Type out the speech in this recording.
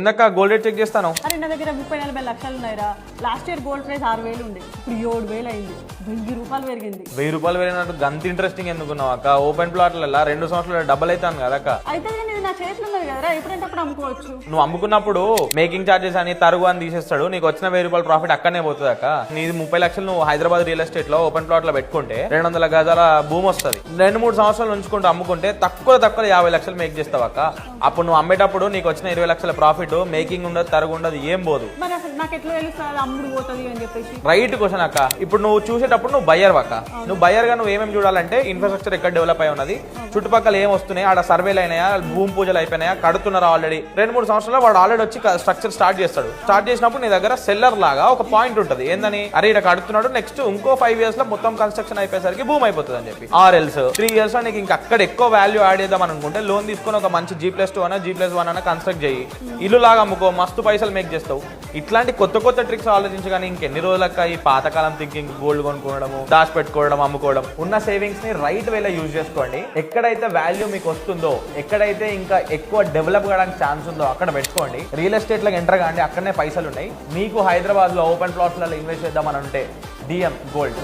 ఇందాక gold rate check చేస్తాను. అరే నా దగ్గర 30-40 లక్షలు ఉన్నాయిరా. లాస్ట్ ఇయర్ గోల్డ్ ప్రైస్ 6,000 ఉండే, ఇప్పుడు 7,000 అయింది. 1,000 రూపాయలు పెరిగింది. 1,000 రూపాయలు పెరిగినట్టు గంత ఇంట్రెస్టింగ్ ఎందుకున్నావు అక్క? ఓపెన్ ప్లాట్లలో 2 సంవత్సరాలు డబల్ అవుతాను కదా అక్క. అయితే కానీ ఇది నా చేతిలో ఉన్నది కదరా, ఎప్పుడంటే అప్పుడు అమ్ముకోవచ్చు. నువ్వు అమ్ముకున్నప్పుడు మేకింగ్ చార్జెస్ అని తరుగు అని తీసేస్తాడు, నీకు వచ్చిన 1,000 రూపాయలు ప్రాఫిట్ అక్కడనే పోతుంది అక్క. నీది 30 లక్షలు నువ్వు హైదరాబాద్ రియల్ ఎస్టేట్ లో ఓపెన్ ప్లాట్ లో పెట్టుకుంటే 200 గజాల భూమి వస్తుంది. 2-3 సంవత్సరాలు ఉంచుకుంటూ అమ్ముకుంటే తక్కువ 50 లక్షలు మేక్ చేస్తావు అక్క. అప్పుడు నువ్వు అమ్మేటప్పుడు నీకు వచ్చిన 20 లక్షల ప్రాఫిట్ మేకింగ్ ఉండదు, తరుగు ఉండదు, ఏం పోదు. మరి అసలు నాకు ఎట్లా తెలుస్తుంది అమ్ముడు పోతుంది అని చెప్పేసి? రైట్ క్వశ్చన్ అక్క. ఇప్పుడు నువ్వు చూసేటప్పుడు నువ్వు బయ్యర్ అక్క. నువ్వు బయ్యర్ గా నువ్వు ఏమేమి చూడాలంటే ఇన్ఫ్రాస్ట్రక్చర్ ఎక్కడ డెవలప్ అయి ఉన్నది, చుట్టుపక్కల ఏం వస్తున్నాయి, ఆడ సర్వేలు అయినాయా, భూమి పూజలు అయిపోయినాయా, కడుతున్నారు ఆల్రెడీ. 2-3 సంవత్సరాలు వాడు ఆల్రెడీ వచ్చి స్ట్రక్చర్ స్టార్ట్ చేస్తాడు. స్టార్ట్ చేసినప్పుడు నీ దగ్గర సెల్లర్ లాగా ఒక పాయింట్ ఉంటుంది, ఏందని అరే ఇక్కడ కడుతున్నాడు, నెక్స్ట్ ఇంకో 5 years లో మొత్తం కన్స్ట్రక్షన్ అయిపోయేసరికి భూమి అయిపోతుంది అని చెప్పి. ఆర్ఎల్స్ 3 years లో నీకు ఇంకా అక్కడ ఎక్కువ వాల్యూ యాడ్ చేద్దాం అనుకుంటే లోన్ తీసుకొని ఒక మంచి G+2 అన్న G+1 అన్న కన్స్ట్రక్ట్ చేయి, ఇల్లు లాగా అమ్ముకో, మస్తు పైసలు మేక్ చేస్తావు. ఇట్లాంటి కొత్త కొత్త ట్రిక్స్ ఆలోచించి కానీ ఇంకెన్ని రోజులక్క ఈ పాతకాలం థింకింగ్, గోల్డ్ కొనుక్కోవడము, దాచి పెట్టుకోవడం, అమ్ముకోవడం. ఉన్న సేవింగ్స్ ని రైట్ వేలో యూజ్ చేసుకోండి. ఎక్కడైతే వాల్యూ మీకు వస్తుందో, ఎక్కడైతే ఇంకా ఎక్కువ డెవలప్ కావడానికి ఛాన్స్ ఉందో అక్కడ పెట్టుకోండి. రియల్ ఎస్టేట్ లో ఎంటర్ కాండి, అక్కడనే పైసలు ఉన్నాయి. మీకు హైదరాబాద్ లో ఓపెన్ ప్లాట్స్ లలో ఇన్వెస్ట్ చేద్దామని అంటే DM గోల్డ్.